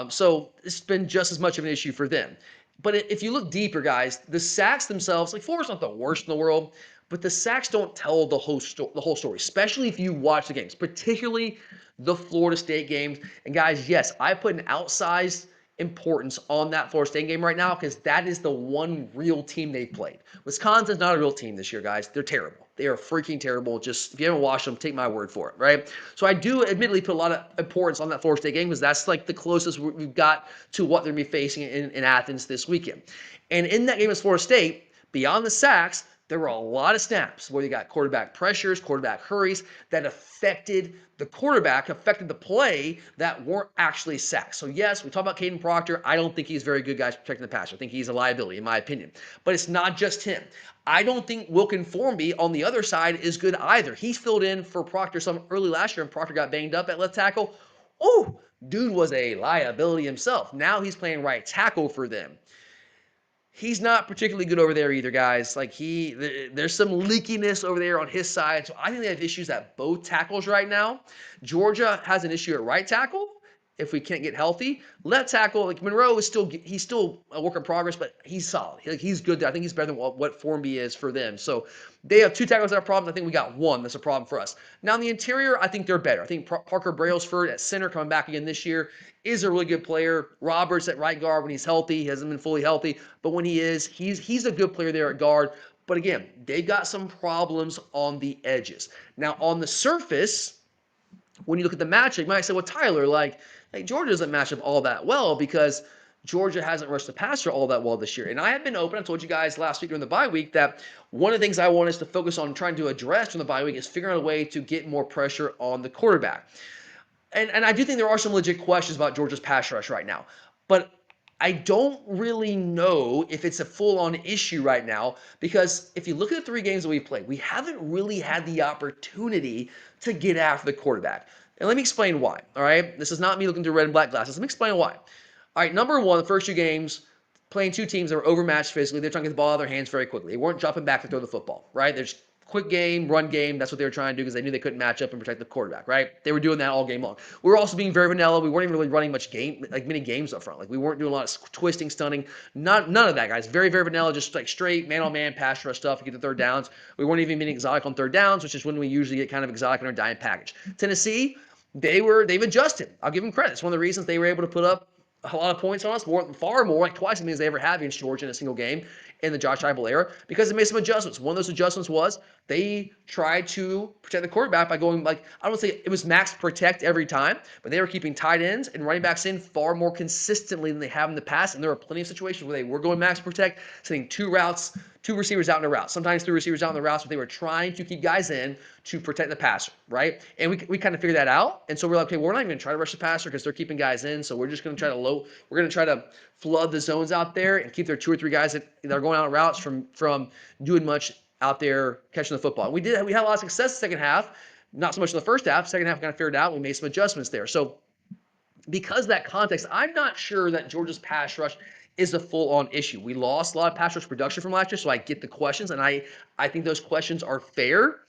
S2: So it's been just as much of an issue for them. But if you look deeper, guys, the sacks themselves, like Florida's not the worst in the world, but the sacks don't tell the whole story, especially if you watch the games, particularly the Florida State games. And guys, yes, I put an outsized importance on that Florida State game right now because that is the one real team they've played. Wisconsin's not a real team this year, guys. They're terrible. They are freaking terrible. Just, if you haven't watched them, take my word for it, right? So I do admittedly put a lot of importance on that Florida State game because that's like the closest we've got to what they're going to be facing in Athens this weekend. And in that game with Florida State, beyond the sacks, there were a lot of snaps where you got quarterback pressures, quarterback hurries that affected the quarterback, affected the play that weren't actually sacks. So yes, we talk about Caden Proctor. I don't think he's very good guys protecting the passer. I think he's a liability in my opinion. But it's not just him. I don't think Wilkin Formby on the other side is good either. He's filled in for Proctor some early last year, and Proctor got banged up at left tackle. Oh, dude was a liability himself. Now he's playing right tackle for them. He's not particularly good over there either, guys. Like there's some leakiness over there on his side. So I think they have issues at both tackles right now. Georgia has an issue at right tackle if we can't get healthy. Left tackle, like Monroe is he's still a work in progress, but he's solid. He's good there. I think he's better than what Formby is for them. So they have two tackles that have problems. I think we got one that's a problem for us. Now in the interior, I think they're better. I think Parker Brailsford at center coming back again this year is a really good player. Roberts at right guard when he's healthy. He hasn't been fully healthy, but when he is, he's a good player there at guard. But again, they've got some problems on the edges. Now on the surface, when you look at the matchup, you might say, well, Tyler, like Georgia doesn't match up all that well because Georgia hasn't rushed the passer all that well this year. And I have been open. I told you guys last week during the bye week that one of the things I want us to focus on trying to address from the bye week is figuring out a way to get more pressure on the quarterback. And I do think there are some legit questions about Georgia's pass rush right now. But I don't really know if it's a full-on issue right now because if you look at the 3 games that we've played, we haven't really had the opportunity to get after the quarterback. And let me explain why, all right? This is not me looking through red and black glasses. Let me explain why. All right, number one, the first 2 games, playing 2 teams that were overmatched physically. They're trying to get the ball out of their hands very quickly. They weren't dropping back to throw the football, right? They're just quick game, run game. That's what they were trying to do because they knew they couldn't match up and protect the quarterback, right? They were doing that all game long. We were also being very vanilla. We weren't even really running many games up front. Like we weren't doing a lot of twisting, stunning. None of that, guys. Very, very vanilla, just like straight man-on-man pass rush stuff to get the third downs. We weren't even being exotic on third downs, which is when we usually get kind of exotic in our dime package. Tennessee, they've adjusted. I'll give them credit. It's one of the reasons they were able to put up a lot of points on us, far more, like twice as many as they ever have against Georgia in a single game in the Josh Heupel era, because they made some adjustments. One of those adjustments was they tried to protect the quarterback by going, like, I don't say it was max protect every time, but they were keeping tight ends and running backs in far more consistently than they have in the past. And there were plenty of situations where they were going max protect, sending 2 receivers out in a route, sometimes 3 receivers out in the routes, but they were trying to keep guys in to protect the passer, right? And we kind of figured that out. And so we're like, okay, we're not even going to try to rush the passer because they're keeping guys in. So we're just going to try to flood the zones out there and keep their 2 or 3 guys that are going out routes from doing much out there catching the football. We had a lot of success the second half, not so much in the first half. Second half, we kind of figured it out. We made some adjustments there. So because of that context, I'm not sure that Georgia's pass rush is a full-on issue. We lost a lot of pass rush production from last year, so I get the questions, and I think those questions are fair.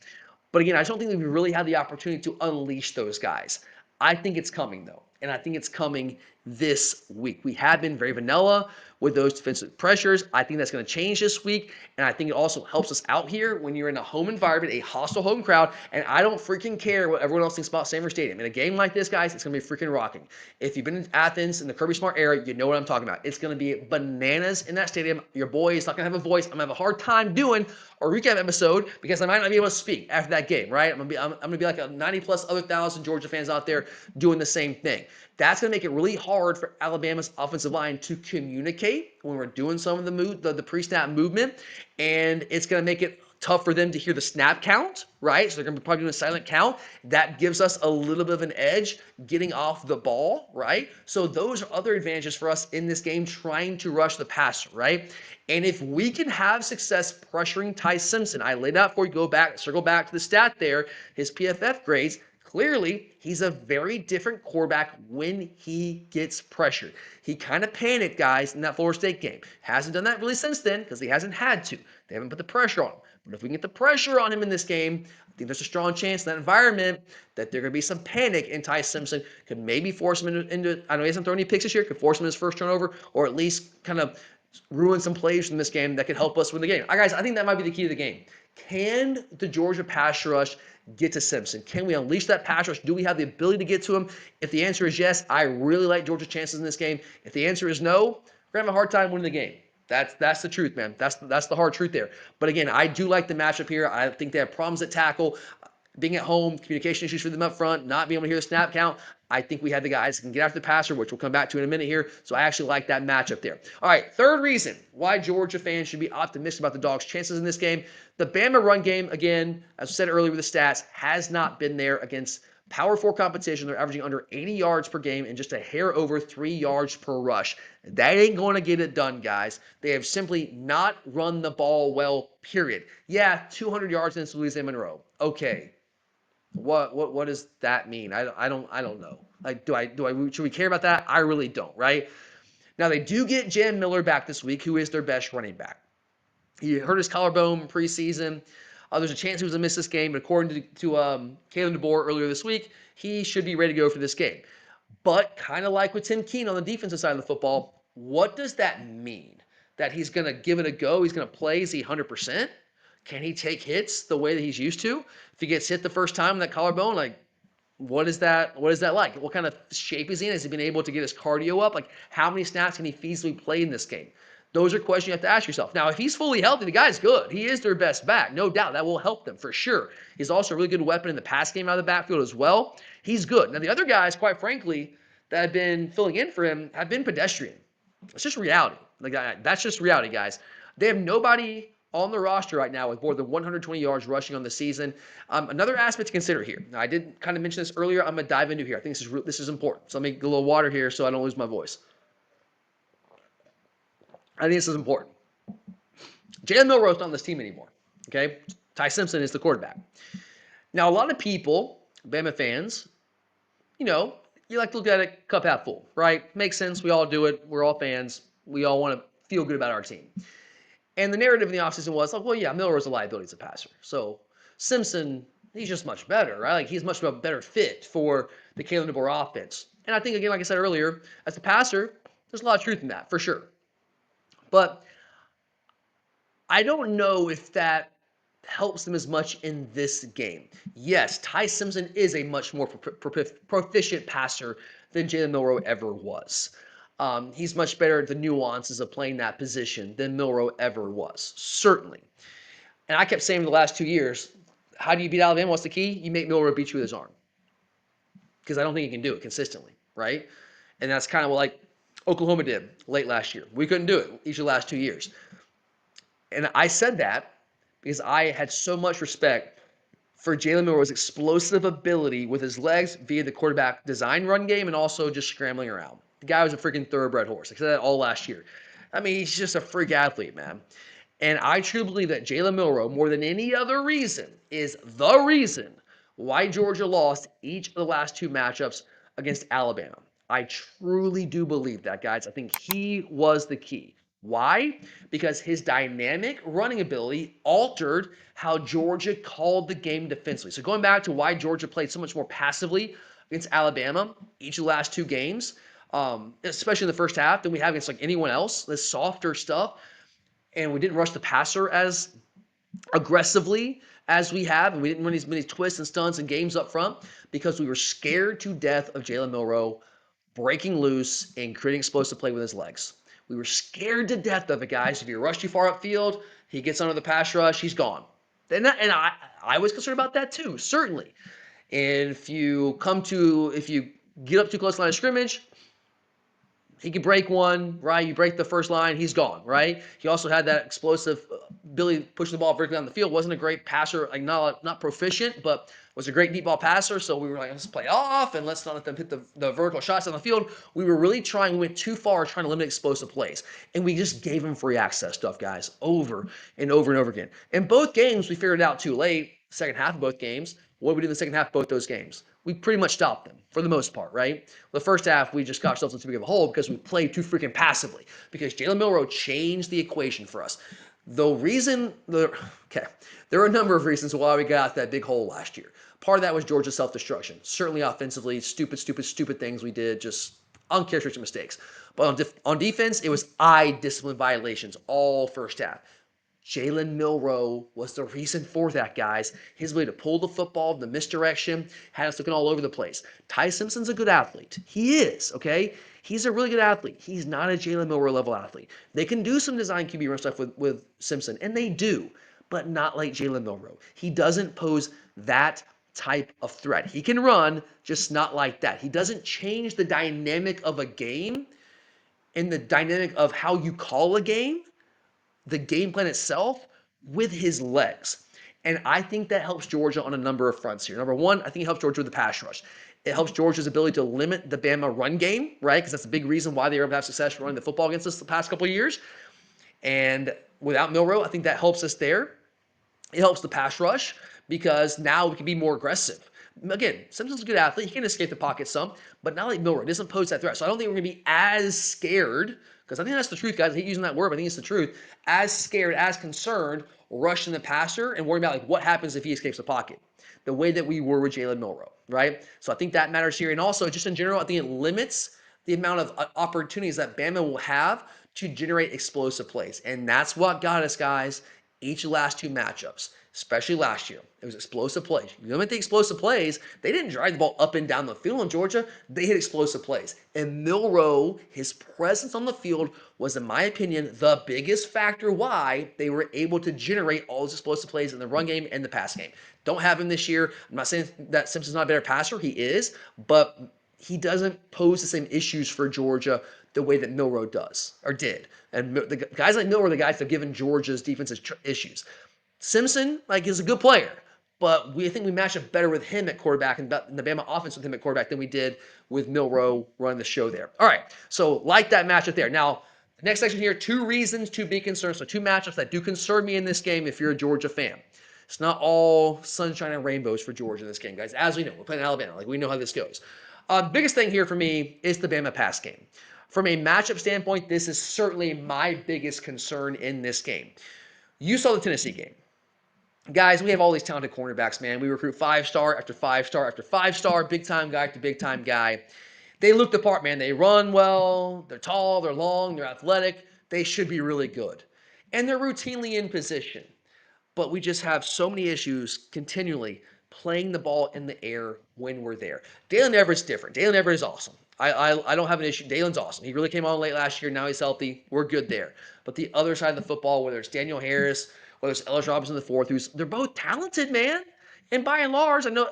S2: But again, I just don't think that we really had the opportunity to unleash those guys. I think it's coming, though, and I think it's coming this week. We have been very vanilla with those defensive pressures. I think that's going to change this week, and I think it also helps us out here when you're in a home environment, a hostile home crowd, and I don't freaking care what everyone else thinks about Sanford Stadium. In a game like this, guys, it's going to be freaking rocking. If you've been in Athens in the Kirby Smart era, you know what I'm talking about. It's going to be bananas in that stadium. Your boy is not going to have a voice. I'm going to have a hard time doing a recap episode because I might not be able to speak after that game, right? I'm going to be like a 90-plus other thousand Georgia fans out there doing the same thing. That's going to make it really hard for Alabama's offensive line to communicate when we're doing some of the pre-snap movement, and it's going to make it tough for them to hear the snap count, right? So they're going to be probably doing a silent count. That gives us a little bit of an edge getting off the ball, right? So those are other advantages for us in this game trying to rush the passer, right? And if we can have success pressuring Ty Simpson, I laid out for you, circle back to the stat there, his PFF grades. Clearly, he's a very different quarterback when he gets pressured. He kind of panicked, guys, in that Florida State game. Hasn't done that really since then because he hasn't had to. They haven't put the pressure on him. But if we can get the pressure on him in this game, I think there's a strong chance in that environment that there could be some panic, and Ty Simpson could maybe force him into I know he hasn't thrown any picks this year, could force him in his first turnover, or at least kind of ruin some plays from this game that could help us win the game. All right, guys, I think that might be the key to the game. Can the Georgia pass rush get to Simpson? Can we unleash that pass rush? Do we have the ability to get to him? If the answer is yes, I really like Georgia's chances in this game. If the answer is no, we're going to have a hard time winning the game. That's the truth, man. That's the hard truth there. But again, I do like the matchup here. I think they have problems at tackle. being at home, communication issues for them up front, not being able to hear the snap count. I think we had the guys that can get after the passer, which we'll come back to in a minute here. So I actually like that matchup there. All right, third reason why Georgia fans should be optimistic about the Dogs' chances in this game. The Bama run game, again, as I said earlier with the stats, has not been there against Power 4 competition. They're averaging under 80 yards per game and just a hair over 3 yards per rush. That ain't going to get it done, guys. They have simply not run the ball well, period. Yeah, 200 yards against Louisiana Monroe. Okay. What does that mean? I don't know. Like, should we care about that? I really don't, right? Now they do get Jan Miller back this week, who is their best running back. He hurt his collarbone preseason. There's a chance he was going to miss this game, but according to Kalen DeBoer earlier this week, he should be ready to go for this game. But kind of like with Tim Keene on the defensive side of the football, what does that mean? That he's going to give it a go? He's going to play? Is he 100%? Can he take hits the way that he's used to? If he gets hit the first time in that collarbone, like, what is that like? What kind of shape is he in? Has he been able to get his cardio up? Like, how many snaps can he feasibly play in this game? Those are questions you have to ask yourself. Now, if he's fully healthy, the guy's good. He is their best back. No doubt. That will help them for sure. He's also a really good weapon in the pass game out of the backfield as well. He's good. Now, the other guys, quite frankly, that have been filling in for him have been pedestrian. It's just reality. Like, that's just reality, guys. They have nobody on the roster right now with more than 120 yards rushing on the season. Another aspect to consider here. Now, I did kind of mention this earlier. I'm going to dive into here. I think this is important. So let me get a little water here so I don't lose my voice. I think this is important. Jalen Milroe's not on this team anymore. Okay? Ty Simpson is the quarterback. Now, a lot of people, Bama fans, you like to look at it cup half full, right? Makes sense. We all do it. We're all fans. We all want to feel good about our team. And the narrative in the offseason was like, well, yeah, Milroe's a liability as a passer. So Simpson, he's just much better, right? Like, he's much of a better fit for the Kalen DeBoer offense. And I think, again, like I said earlier, as a passer, there's a lot of truth in that, for sure. But I don't know if that helps them as much in this game. Yes, Ty Simpson is a much more proficient passer than Jalen Milroe ever was. He's much better at the nuances of playing that position than Milroe ever was, certainly. And I kept saying for the last 2 years, how do you beat Alabama? What's the key? You make Milroe beat you with his arm. Because I don't think he can do it consistently, right? And that's kind of what like Oklahoma did late last year. We couldn't do it each of the last 2 years. And I said that because I had so much respect for Jalen Milroe's explosive ability with his legs via the quarterback design run game and also just scrambling around. The guy was a freaking thoroughbred horse. I said that all last year. I mean, he's just a freak athlete, man. And I truly believe that Jalen Milroe, more than any other reason, is the reason why Georgia lost each of the last 2 matchups against Alabama. I truly do believe that, guys. I think he was the key. Why? Because his dynamic running ability altered how Georgia called the game defensively. So going back to why Georgia played so much more passively against Alabama each of the last 2 games, especially in the first half, than we have against like anyone else, this softer stuff. And we didn't rush the passer as aggressively as we have, and we didn't run as many twists and stunts and games up front because we were scared to death of Jalen Milroe breaking loose and creating explosive play with his legs. We were scared to death of it, guys. If you rush too far upfield, he gets under the pass rush, he's gone. And I was concerned about that too, certainly. And if you get up too close to the line of scrimmage, he could break one, right? You break the first line, he's gone, right? He also had that explosive ability pushing the ball vertically down the field. Wasn't a great passer, like not proficient, but was a great deep ball passer. So we were like, let's play off and let's not let them hit the vertical shots on the field. We were really we went too far trying to limit explosive plays. And we just gave him free access stuff, guys, over and over and over again. In both games, we figured it out too late, second half of both games. What did we do in the second half of both those games? We pretty much stopped them for the most part, right? The first half, we just got ourselves into too big of a hole because we played too freaking passively. Because Jalen Milroe changed the equation for us. There are a number of reasons why we got out that big hole last year. Part of that was Georgia's self-destruction. Certainly offensively, stupid things we did, just uncharacteristic mistakes. But on defense, it was eye discipline violations all first half. Jalen Milroe was the reason for that, guys. His ability to pull the football, the misdirection, had us looking all over the place. Ty Simpson's a good athlete. He is, okay? He's a really good athlete. He's not a Jalen Milroe level athlete. They can do some design QB run stuff with Simpson, and they do, but not like Jalen Milroe. He doesn't pose that type of threat. He can run, just not like that. He doesn't change the dynamic of a game and the dynamic of how you call a game, the game plan itself, with his legs. And I think that helps Georgia on a number of fronts here. Number one, I think it helps Georgia with the pass rush. It helps Georgia's ability to limit the Bama run game, right? Because that's a big reason why they were able to have success running the football against us the past couple of years. And without Milroe, I think that helps us there. It helps the pass rush because now we can be more aggressive. Again, Simpson's a good athlete. He can escape the pocket some, but not like Milroe. Doesn't pose that threat. So I don't think we're going to be as scared, because I think that's the truth, guys. I hate using that word, but I think it's the truth. As scared, as concerned, rushing the passer and worrying about like what happens if he escapes the pocket. The way that we were with Jalen Milroe, right? So I think that matters here. And also, just in general, I think it limits the amount of opportunities that Bama will have to generate explosive plays. And that's what got us, guys, each of the last two matchups, especially last year. It was explosive plays. You limit the explosive plays, they didn't drive the ball up and down the field in Georgia. They hit explosive plays. And Milroe, his presence on the field was, in my opinion, the biggest factor why they were able to generate all those explosive plays in the run game and the pass game. Don't have him this year. I'm not saying that Simpson's not a better passer. He is. But he doesn't pose the same issues for Georgia the way that Milroe does or did. And the guys like Milroe are the guys that have given Georgia's defenses issues. Simpson, like, is a good player, but I think we match up better with him at quarterback and the Bama offense with him at quarterback than we did with Milroe running the show there. All right, so like that matchup there. Now, the next section here, 2 reasons to be concerned. So 2 matchups that do concern me in this game if you're a Georgia fan. It's not all sunshine and rainbows for Georgia in this game, guys. As we know, we're playing Alabama. Like, we know how this goes. Biggest thing here for me is the Bama pass game. From a matchup standpoint, this is certainly my biggest concern in this game. You saw the Tennessee game. Guys, we have all these talented cornerbacks, man. We recruit 5-star after 5-star after 5-star, big-time guy after big-time guy. They look the part, man. They run well. They're tall. They're long. They're athletic. They should be really good. And they're routinely in position. But we just have so many issues continually playing the ball in the air when we're there. Dalen Everett's different. Dalen Everett is awesome. I don't have an issue. Dalen's awesome. He really came on late last year. Now he's healthy. We're good there. But the other side of the football, whether it's Daniel Harris, whether it's Ellis Robinson IV, they're both talented, man. And by and large, I know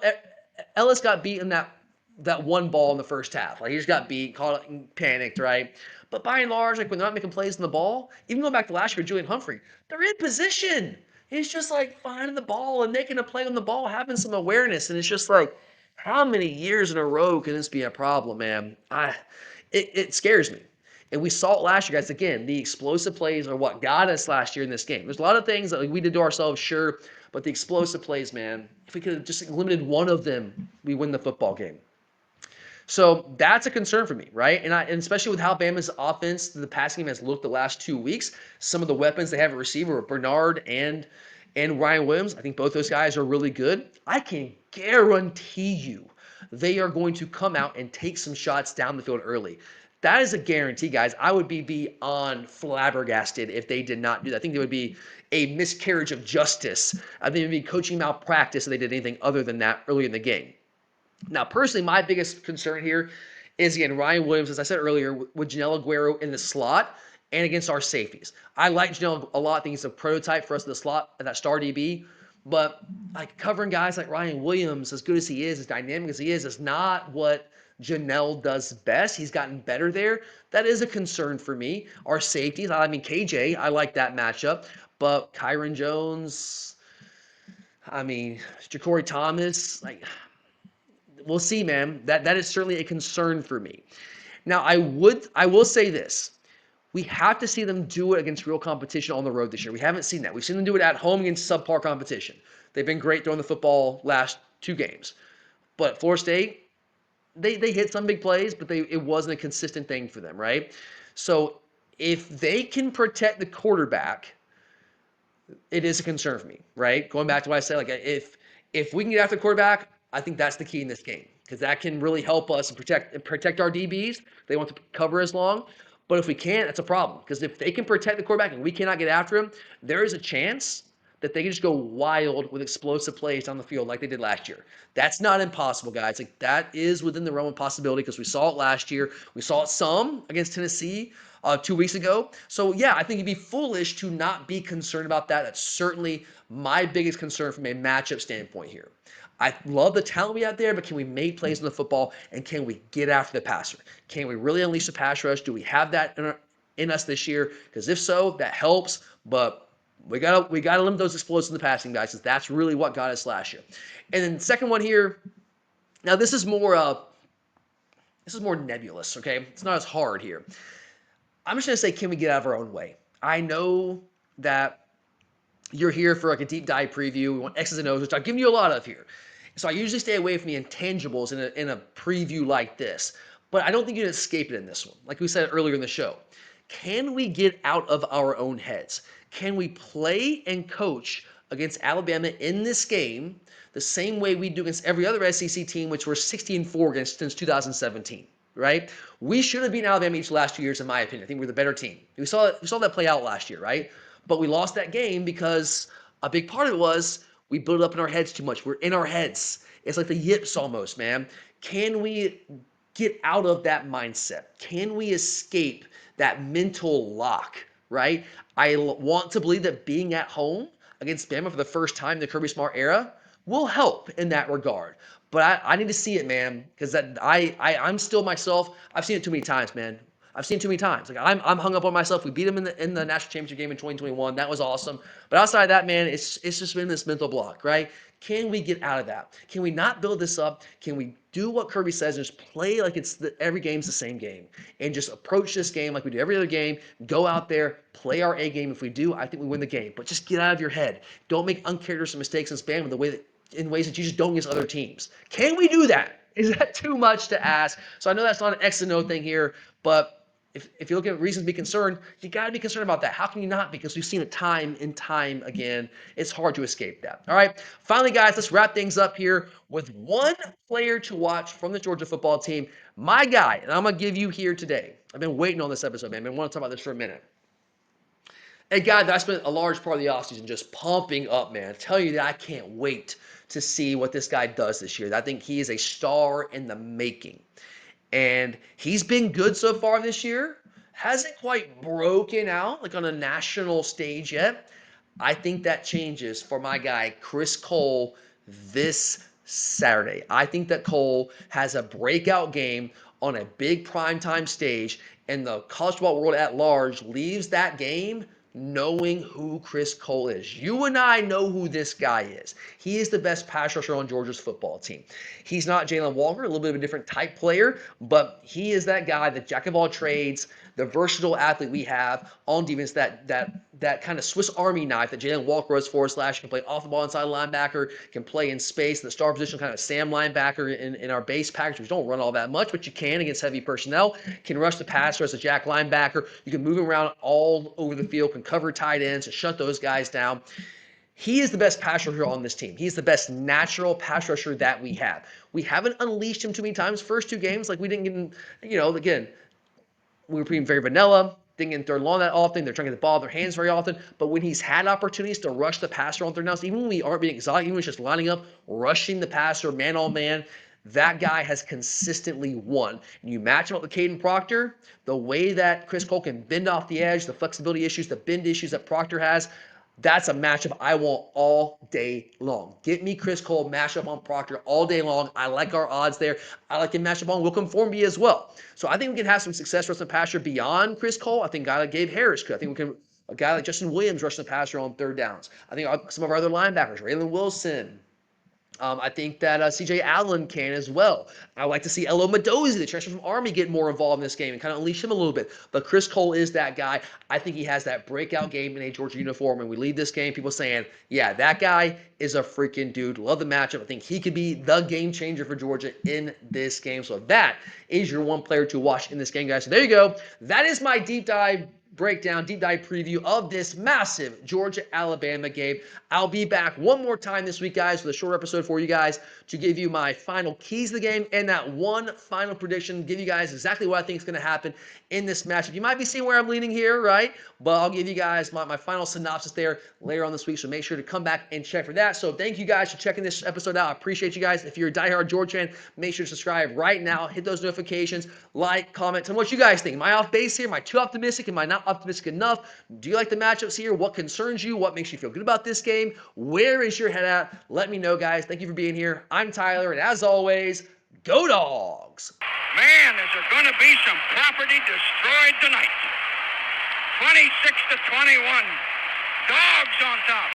S2: Ellis got beat in that one ball in the first half. Like, he just got beat, caught and panicked, right? But by and large, like, when they're not making plays in the ball, even going back to last year, Julian Humphrey, they're in position. He's just like finding the ball and making a play on the ball, having some awareness. And it's just like, how many years in a row can this be a problem, man? It scares me. And we saw it last year, guys. Again, the explosive plays are what got us last year in this game. There's a lot of things that we did to ourselves, sure, but the explosive plays, man, if we could have just limited one of them, we win the football game. So that's a concern for me, right? And especially with how Bama's offense, the passing game has looked the last 2 weeks. Some of the weapons they have at receiver are Bernard and Ryan Williams. I think both those guys are really good. I can guarantee you they are going to come out and take some shots down the field early. That is a guarantee, guys. I would be beyond flabbergasted if they did not do that. I think there would be a miscarriage of justice. I think it would be coaching malpractice if they did anything other than that early in the game. Now, personally, my biggest concern here is, again, Ryan Williams, as I said earlier, with Janelle Aguero in the slot and against our safeties. I like Janelle a lot. I think he's a prototype for us in the slot at that star DB. But like covering guys like Ryan Williams, as good as he is, as dynamic as he is not what Janelle does best. He's gotten better there. That is a concern for me. Our safeties, I mean, KJ, I like that matchup. But Kyron Jones, I mean, Ja'Cory Thomas, like, we'll see, man. That is certainly a concern for me. Now, I will say this. We have to see them do it against real competition on the road this year. We haven't seen that. We've seen them do it at home against subpar competition. They've been great throwing the football last 2 games. But Florida State, they hit some big plays, but it wasn't a consistent thing for them, right? So if they can protect the quarterback, it is a concern for me, right? Going back to what I said, like, if we can get after the quarterback, I think that's the key in this game, because that can really help us and protect our DBs. They want to cover as long. But if we can't, that's a problem. Because if they can protect the quarterback and we cannot get after him, there is a chance that they can just go wild with explosive plays down the field like they did last year. That's not impossible, guys. Like, that is within the realm of possibility, because we saw it last year. We saw it some against Tennessee 2 weeks ago. So, yeah, I think it'd be foolish to not be concerned about that. That's certainly my biggest concern from a matchup standpoint here. I love the talent we have there, but can we make plays on the football, and can we get after the passer? Can we really unleash the pass rush? Do we have that in us this year? Because if so, that helps, but we gotta limit those explosions in the passing, guys, because that's really what got us last year. And then second one here, now this is more nebulous, okay? It's not as hard here. I'm just gonna say, can we get out of our own way? I know that you're here for like a deep dive preview. We want X's and O's, which I've given you a lot of here. So I usually stay away from the intangibles in a preview like this. But I don't think you can escape it in this one. Like we said earlier in the show, can we get out of our own heads? Can we play and coach against Alabama in this game the same way we do against every other SEC team, which we're 16-4 against since 2017? Right? We should have beaten Alabama each last 2 years, in my opinion. I think we're the better team. We saw that play out last year, right? But we lost that game because a big part of it was we built up in our heads too much. We're in our heads. It's like the yips almost, man. Can we get out of that mindset? Can we escape that mental lock, right? I want to believe that being at home against Bama for the first time in the Kirby Smart era will help in that regard. But I need to see it, man, because I'm still myself. I've seen it too many times, man. I've seen it too many times. Like I'm hung up on myself. We beat them in the national championship game in 2021. That was awesome. But outside of that, man, it's just been this mental block, right? Can we get out of that? Can we not build this up? Can we do what Kirby says and just play like every game's the same game and just approach this game like we do every other game? Go out there, play our A game. If we do, I think we win the game. But just get out of your head. Don't make uncharacteristic mistakes and spam in ways that you just don't against other teams. Can we do that? Is that too much to ask? So I know that's not an X and O thing here, but if you look at reasons to be concerned, you got to be concerned about that. How can you not? Because we've seen it time and time again. It's hard to escape that. All right. Finally, guys, let's wrap things up here with one player to watch from the Georgia football team. My guy, and I'm going to give you here today. I've been waiting on this episode, man. I want to talk about this for a minute. A guy that I spent a large part of the offseason just pumping up, man. I tell you that I can't wait to see what this guy does this year. I think he is a star in the making. And he's been good so far this year. Hasn't quite broken out like on a national stage yet. I think that changes for my guy, Chris Cole, this Saturday. I think that Cole has a breakout game on a big primetime stage, and the college football world at large leaves that game knowing who Chris Cole is. You and I know who this guy is. He is the best pass rusher on Georgia's football team. He's not Jalen Walker, a little bit of a different type player, but he is that guy, the jack of all trades, the versatile athlete we have on defense, that kind of Swiss Army knife that Jalen Walker was for us last year. Can play off the ball inside linebacker, can play in space, the star position, kind of Sam linebacker in our base package. We don't run all that much, but you can against heavy personnel. Can rush the passer as a jack linebacker. You can move him around all over the field, can cover tight ends and shut those guys down. He is the best pass rusher on this team. He's the best natural pass rusher that we have. We haven't unleashed him too many times. First two games, like we didn't get him, again, we were being very vanilla, didn't get in third and long that often. They're trying to get the ball in their hands very often. But when he's had opportunities to rush the passer on third downs, even when we aren't being exotic, even when it's just lining up, rushing the passer man on man, that guy has consistently won. And you match him up with Caden Proctor, the way that Chris Cole can bend off the edge, the flexibility issues, the bend issues that Proctor has, that's a matchup I want all day long. Get me Chris Cole match up on Proctor all day long. I like our odds there. I like him match up on Wilcom Formby as well. So I think we can have some success rushing the passer beyond Chris Cole. I think a guy like Gabe Harris could. I think we can. A guy like Justin Williams rushing the passer on third downs. I think some of our other linebackers, Raylan Wilson. I think that C.J. Allen can as well. I like to see Elo Mendoza, the transfer from Army, get more involved in this game and kind of unleash him a little bit. But Chris Cole is that guy. I think he has that breakout game in a Georgia uniform. And we lead this game, people saying, yeah, that guy is a freaking dude. Love the matchup. I think he could be the game changer for Georgia in this game. So that is your one player to watch in this game, guys. So there you go. That is my deep dive breakdown, deep dive preview of this massive Georgia-Alabama game. I'll be back one more time this week, guys, with a short episode for you guys to give you my final keys to the game and that one final prediction, give you guys exactly what I think is going to happen in this matchup. You might be seeing where I'm leaning here, right? But I'll give you guys my final synopsis there later on this week, so make sure to come back and check for that. So thank you guys for checking this episode out. I appreciate you guys. If you're a diehard Georgia fan, make sure to subscribe right now. Hit those notifications, like, comment, tell me what you guys think. Am I off base here? Am I too optimistic? Am I not not optimistic enough? Do you like the matchups here? What concerns you? What makes you feel good about this game? Where is your head at? Let me know, guys. Thank you for being here. I'm Tyler, and as always, go Dogs!
S1: Man, is there going to be some property destroyed tonight. 26-21. Dogs on top.